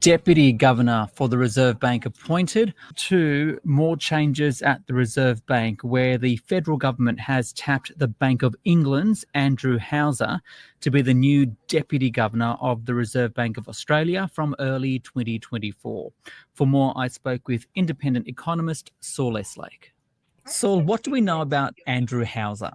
Deputy Governor for the Reserve Bank appointed. Two more changes at the Reserve Bank, where the federal government has tapped the Bank of England's Andrew Hauser to be the new Deputy Governor of the Reserve Bank of Australia from early 2024. For more, I spoke with independent economist Saul Eslake. Saul, what do we know about Andrew Hauser?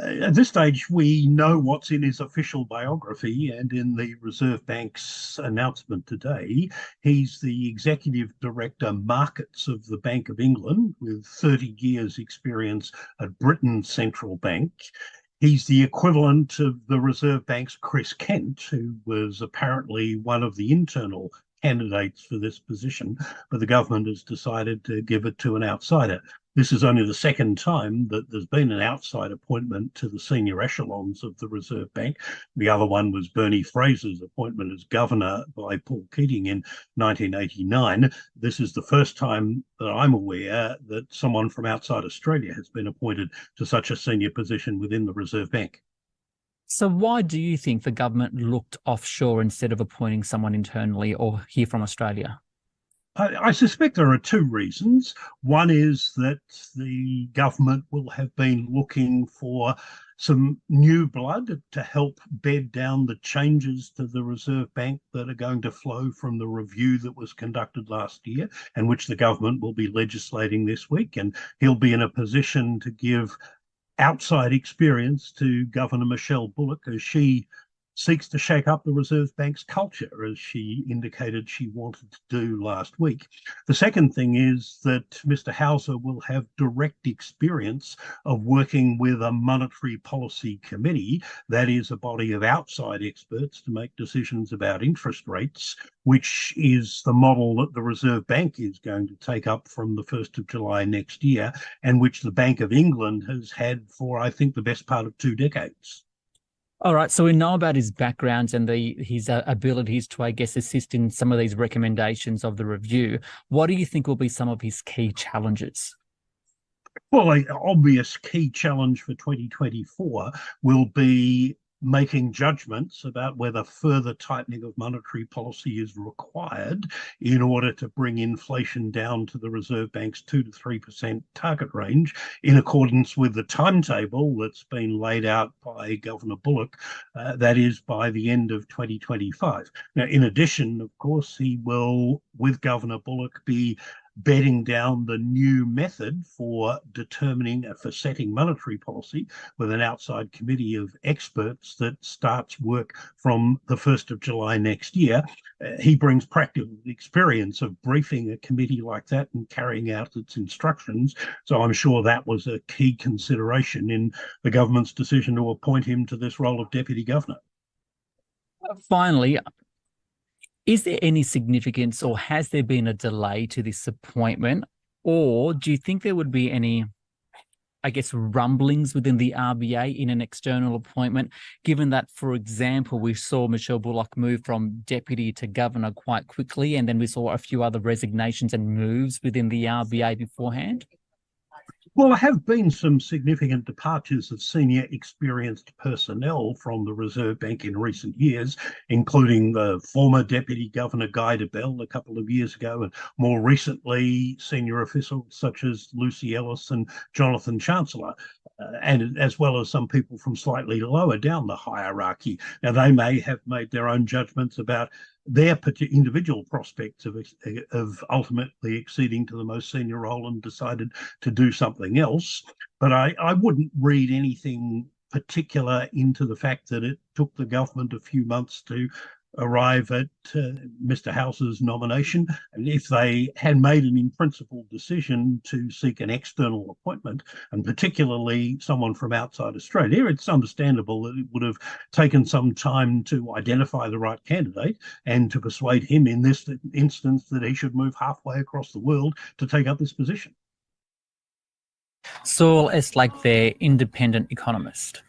At this stage, we know what's in his official biography, and in the Reserve Bank's announcement today, he's the Executive Director Markets of the Bank of England with 30 years experience at Britain's central bank. He's the equivalent of the Reserve Bank's Chris Kent, who was apparently one of the internal candidates for this position, but the government has decided to give it to an outsider. This is only the second time that there's been an outside appointment to the senior echelons of the Reserve Bank. The other one was Bernie Fraser's appointment as governor by Paul Keating in 1989. This is the first time that I'm aware that someone from outside Australia has been appointed to such a senior position within the Reserve Bank. So why do you think the government looked offshore instead of appointing someone internally or here from Australia? I suspect there are two reasons. One is that the government will have been looking for some new blood to help bed down the changes to the Reserve Bank that are going to flow from the review that was conducted last year and which the government will be legislating this week. And he'll be in a position to give outside experience to Governor Michelle Bullock as she seeks to shake up the Reserve Bank's culture, as she indicated she wanted to do last week. The second thing is that Mr. Hauser will have direct experience of working with a monetary policy committee, that is a body of outside experts to make decisions about interest rates, which is the model that the Reserve Bank is going to take up from the 1st of July next year, and which the Bank of England has had for, I think, the best part of 2 decades. All right, so we know about his background and his abilities to, I guess, assist in some of these recommendations of the review. What do you think will be some of his key challenges? Well, an obvious key challenge for 2024 will be making judgments about whether further tightening of monetary policy is required in order to bring inflation down to the Reserve Bank's 2 to 3% target range in accordance with the timetable that's been laid out by Governor Bullock, that is by the end of 2025. Now, in addition, of course, he will, with Governor Bullock, be bedding down the new method for setting monetary policy with an outside committee of experts that starts work from the 1st of July next year. He brings practical experience of briefing a committee like that and carrying out its instructions. So I'm sure that was a key consideration in the government's decision to appoint him to this role of Deputy Governor. Finally, is there any significance or has there been a delay to this appointment? Or do you think there would be any, I guess, rumblings within the RBA in an external appointment, given that, for example, we saw Michelle Bullock move from deputy to governor quite quickly, and then we saw a few other resignations and moves within the RBA beforehand? Well, there have been some significant departures of senior experienced personnel from the Reserve Bank in recent years, including the former Deputy Governor Guy Debelle a couple of years ago, and more recently senior officials such as Lucy Ellis and Jonathan Chancellor, and as well as some people from slightly lower down the hierarchy. Now, they may have made their own judgments about their individual prospects of ultimately acceding to the most senior role and decided to do something else. But I wouldn't read anything particular into the fact that it took the government a few months to arrive at Mr. Hauser's nomination. And if they had made an in-principle decision to seek an external appointment, and particularly someone from outside Australia, it's understandable that it would have taken some time to identify the right candidate and to persuade him in this instance that he should move halfway across the world to take up this position. Saul Eslake, their independent economist.